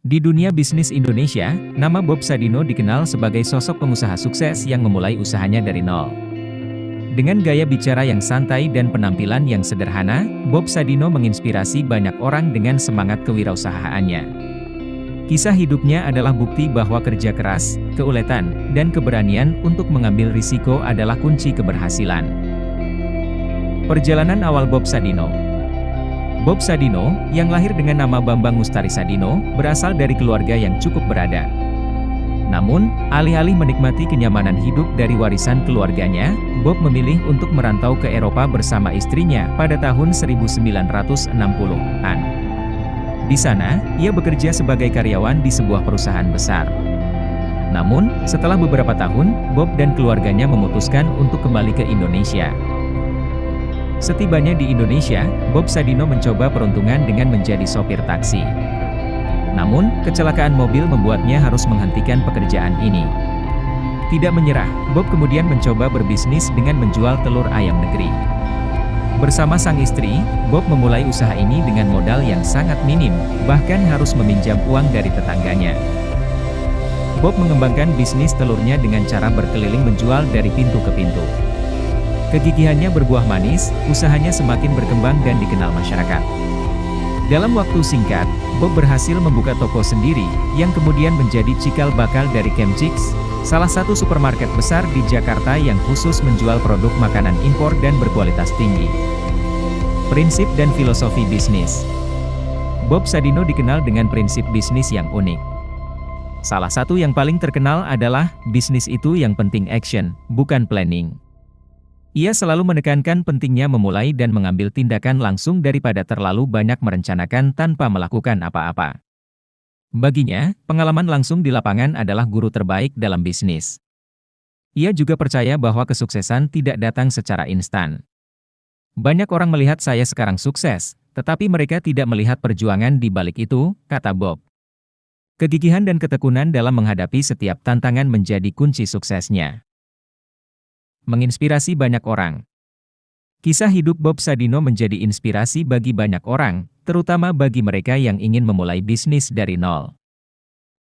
Di dunia bisnis Indonesia, nama Bob Sadino dikenal sebagai sosok pengusaha sukses yang memulai usahanya dari nol. Dengan gaya bicara yang santai dan penampilan yang sederhana, Bob Sadino menginspirasi banyak orang dengan semangat kewirausahaannya. Kisah hidupnya adalah bukti bahwa kerja keras, keuletan, dan keberanian untuk mengambil risiko adalah kunci keberhasilan. Perjalanan awal Bob Sadino. Bob Sadino, yang lahir dengan nama Bambang Mustari Sadino, berasal dari keluarga yang cukup berada. Namun, alih-alih menikmati kenyamanan hidup dari warisan keluarganya, Bob memilih untuk merantau ke Eropa bersama istrinya pada tahun 1960-an. Di sana, ia bekerja sebagai karyawan di sebuah perusahaan besar. Namun, setelah beberapa tahun, Bob dan keluarganya memutuskan untuk kembali ke Indonesia. Setibanya di Indonesia, Bob Sadino mencoba peruntungan dengan menjadi sopir taksi. Namun, kecelakaan mobil membuatnya harus menghentikan pekerjaan ini. Tidak menyerah, Bob kemudian mencoba berbisnis dengan menjual telur ayam negeri. Bersama sang istri, Bob memulai usaha ini dengan modal yang sangat minim, bahkan harus meminjam uang dari tetangganya. Bob mengembangkan bisnis telurnya dengan cara berkeliling menjual dari pintu ke pintu. Kegigihannya berbuah manis, usahanya semakin berkembang dan dikenal masyarakat. Dalam waktu singkat, Bob berhasil membuka toko sendiri, yang kemudian menjadi cikal bakal dari Kemchicks, salah satu supermarket besar di Jakarta yang khusus menjual produk makanan impor dan berkualitas tinggi. Prinsip dan filosofi bisnis. Bob Sadino dikenal dengan prinsip bisnis yang unik. Salah satu yang paling terkenal adalah, bisnis itu yang penting action, bukan planning. Ia selalu menekankan pentingnya memulai dan mengambil tindakan langsung daripada terlalu banyak merencanakan tanpa melakukan apa-apa. Baginya, pengalaman langsung di lapangan adalah guru terbaik dalam bisnis. Ia juga percaya bahwa kesuksesan tidak datang secara instan. Banyak orang melihat saya sekarang sukses, tetapi mereka tidak melihat perjuangan di balik itu, kata Bob. Kegigihan dan ketekunan dalam menghadapi setiap tantangan menjadi kunci suksesnya. Menginspirasi banyak orang. Kisah hidup Bob Sadino menjadi inspirasi bagi banyak orang, terutama bagi mereka yang ingin memulai bisnis dari nol.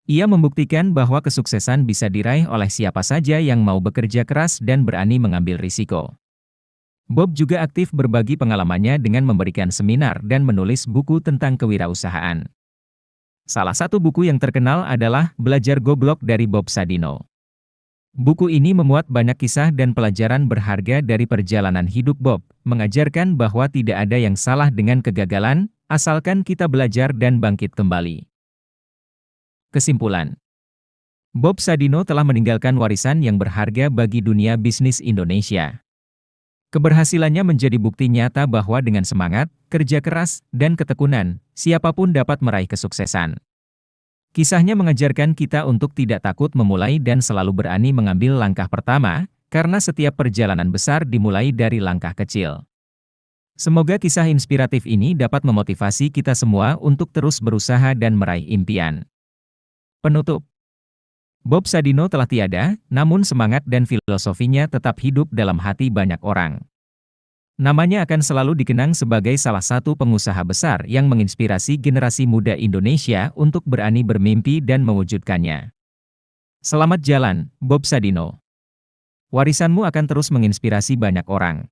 Ia membuktikan bahwa kesuksesan bisa diraih oleh siapa saja yang mau bekerja keras dan berani mengambil risiko. Bob juga aktif berbagi pengalamannya dengan memberikan seminar dan menulis buku tentang kewirausahaan. Salah satu buku yang terkenal adalah Belajar Goblok dari Bob Sadino. Buku ini memuat banyak kisah dan pelajaran berharga dari perjalanan hidup Bob, mengajarkan bahwa tidak ada yang salah dengan kegagalan, asalkan kita belajar dan bangkit kembali. Kesimpulan. Bob Sadino telah meninggalkan warisan yang berharga bagi dunia bisnis Indonesia. Keberhasilannya menjadi bukti nyata bahwa dengan semangat, kerja keras, dan ketekunan, siapapun dapat meraih kesuksesan. Kisahnya mengajarkan kita untuk tidak takut memulai dan selalu berani mengambil langkah pertama, karena setiap perjalanan besar dimulai dari langkah kecil. Semoga kisah inspiratif ini dapat memotivasi kita semua untuk terus berusaha dan meraih impian. Penutup. Bob Sadino telah tiada, namun semangat dan filosofinya tetap hidup dalam hati banyak orang. Namanya akan selalu dikenang sebagai salah satu pengusaha besar yang menginspirasi generasi muda Indonesia untuk berani bermimpi dan mewujudkannya. Selamat jalan, Bob Sadino. Warisanmu akan terus menginspirasi banyak orang.